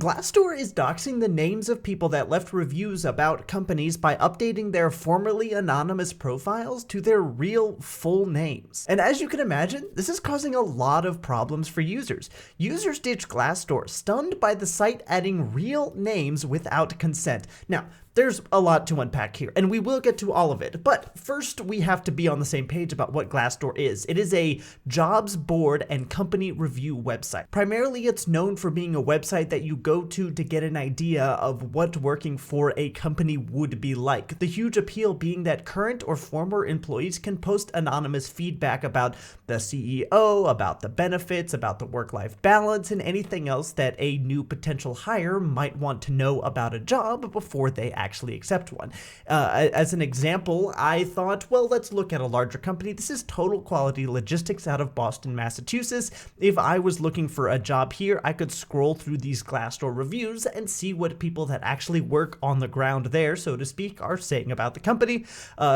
Glassdoor is doxing the names of people that left reviews about companies by updating their formerly anonymous profiles to their real full names. And as you can imagine, this is causing a lot of problems for users. Users ditch Glassdoor, stunned by the site adding real names without consent. Now, there's a lot to unpack here, and we will get to all of it. But first, we have to be on the same page about what Glassdoor is. It is a jobs board and company review website. Primarily, it's known for being a website that you go to get an idea of what working for a company would be like. The huge appeal being that current or former employees can post anonymous feedback about the CEO, about the benefits, about the work-life balance, and anything else that a new potential hire might want to know about a job before they actually accept one. As an example, I thought, well, let's look at a larger company. This is Total Quality Logistics out of Boston, Massachusetts. If I was looking for a job here, I could scroll through these Glassdoor reviews and see what people that actually work on the ground there, so to speak, are saying about the company.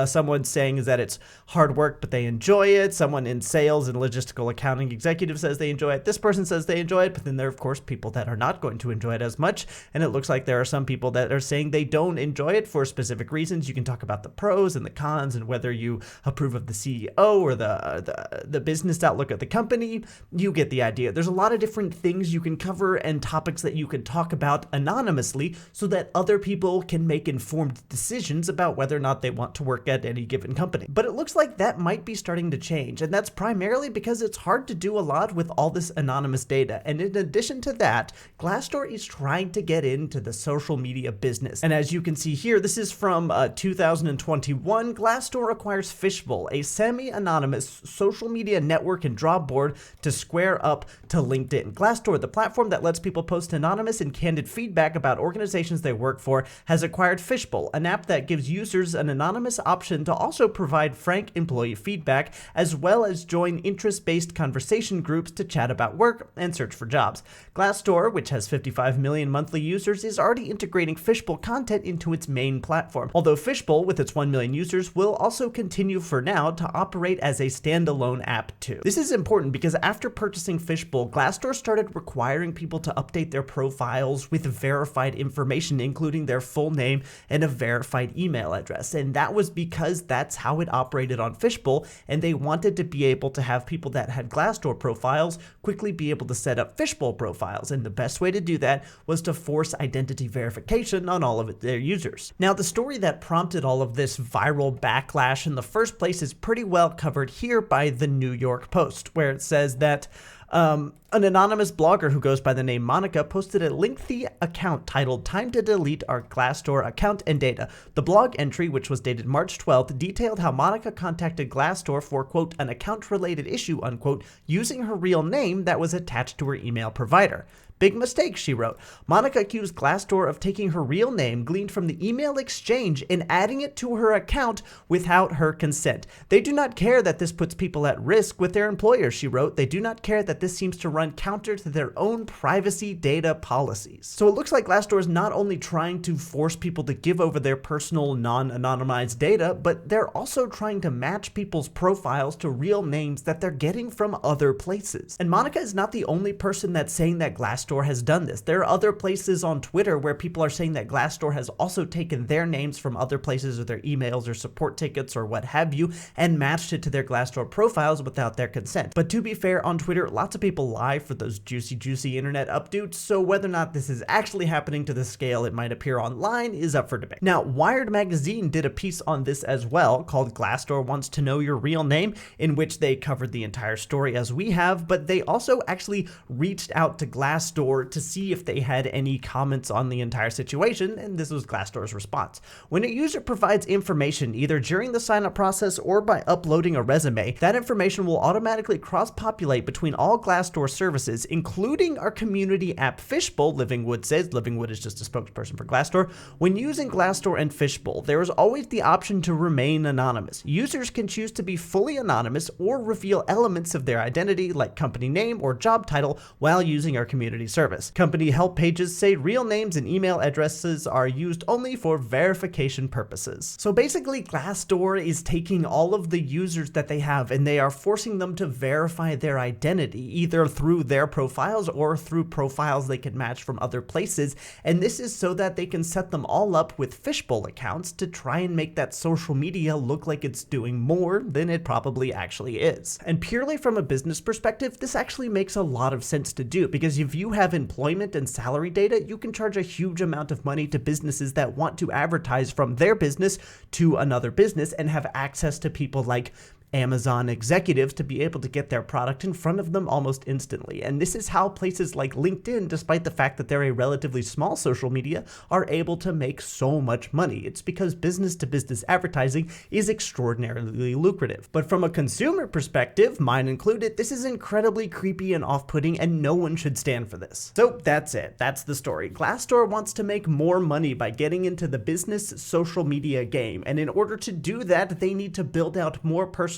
Someone saying that it's hard work, but they enjoy it. Someone in sales and logistical accounting executive says they enjoy it. This person says they enjoy it, but then there are, of course, people that are not going to enjoy it as much. And it looks like there are some people that are saying they don't enjoy it for specific reasons. You can talk about the pros and the cons and whether you approve of the CEO or the business outlook of the company. You get the idea. There's a lot of different things you can cover and topics that you can talk about anonymously so that other people can make informed decisions about whether or not they want to work at any given company. But it looks like that might be starting to change, and that's primarily because it's hard to do a lot with all this anonymous data. And in addition to that, Glassdoor is trying to get into the social media business. And as you can see here, this is from 2021. Glassdoor acquires Fishbowl, a semi-anonymous social media network and job board to square up to LinkedIn. Glassdoor, the platform that lets people post anonymous and candid feedback about organizations they work for, has acquired Fishbowl, an app that gives users an anonymous option to also provide frank employee feedback, as well as join interest-based conversation groups to chat about work and search for jobs. Glassdoor, which has 55 million monthly users, is already integrating Fishbowl content into its main platform. Although Fishbowl, with its 1 million users, will also continue for now to operate as a standalone app too. This is important because after purchasing Fishbowl, Glassdoor started requiring people to update their profiles with verified information, including their full name and a verified email address. And that was because that's how it operated on Fishbowl, and they wanted to be able to have people that had Glassdoor profiles quickly be able to set up Fishbowl profiles. And the best way to do that was to force identity verification on all of their users. Now, the story that prompted all of this viral backlash in the first place is pretty well covered here by the New York Post, where it says that an anonymous blogger who goes by the name Monica posted a lengthy account titled "Time to Delete Our Glassdoor Account and Data." The blog entry, which was dated March 12th, detailed how Monica contacted Glassdoor for, quote, an account-related issue, unquote, using her real name that was attached to her email provider. Big mistake, she wrote. Monica accused Glassdoor of taking her real name gleaned from the email exchange and adding it to her account without her consent. They do not care that this puts people at risk with their employers, she wrote. They do not care that this seems to run counter to their own privacy data policies. So it looks like Glassdoor is not only trying to force people to give over their personal non-anonymized data, but they're also trying to match people's profiles to real names that they're getting from other places. And Monica is not the only person that's saying that Glassdoor has done this. There are other places on Twitter where people are saying that Glassdoor has also taken their names from other places or their emails or support tickets or what have you and matched it to their Glassdoor profiles without their consent. But to be fair, on Twitter, lots of people lie for those juicy internet updates, so whether or not this is actually happening to the scale it might appear online is up for debate. Now, Wired magazine did a piece on this as well called "Glassdoor Wants to Know Your Real Name," in which they covered the entire story as we have, but they also actually reached out to Glassdoor to see if they had any comments on the entire situation, and this was Glassdoor's response. When a user provides information either during the sign-up process or by uploading a resume, that information will automatically cross-populate between all Glassdoor services, including our community app Fishbowl, Livingwood says. Livingwood is just a spokesperson for Glassdoor. When using Glassdoor and Fishbowl, there is always the option to remain anonymous. Users can choose to be fully anonymous or reveal elements of their identity, like company name or job title, while using our community free service. Company help pages say real names and email addresses are used only for verification purposes. So basically, Glassdoor is taking all of the users that they have and they are forcing them to verify their identity, either through their profiles or through profiles they can match from other places. And this is so that they can set them all up with fishbowl accounts to try and make that social media look like it's doing more than it probably actually is. And purely from a business perspective, this actually makes a lot of sense to do, because if you have employment and salary data, you can charge a huge amount of money to businesses that want to advertise from their business to another business and have access to people like Amazon executives to be able to get their product in front of them almost instantly. And this is how places like LinkedIn, despite the fact that they're a relatively small social media, are able to make so much money. It's because business to business advertising is extraordinarily lucrative. But from a consumer perspective, mine included, this is incredibly creepy and off-putting, and no one should stand for this. So that's it. That's the story. Glassdoor wants to make more money by getting into the business social media game. And in order to do that, they need to build out more personalized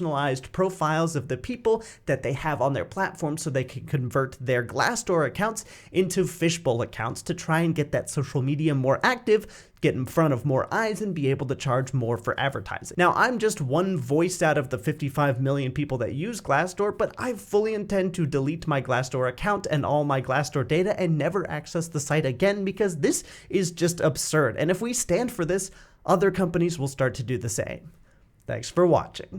profiles of the people that they have on their platform so they can convert their Glassdoor accounts into fishbowl accounts to try and get that social media more active, get in front of more eyes, and be able to charge more for advertising. Now, I'm just one voice out of the 55 million people that use Glassdoor, but I fully intend to delete my Glassdoor account and all my Glassdoor data and never access the site again, because this is just absurd. And if we stand for this, other companies will start to do the same. Thanks for watching.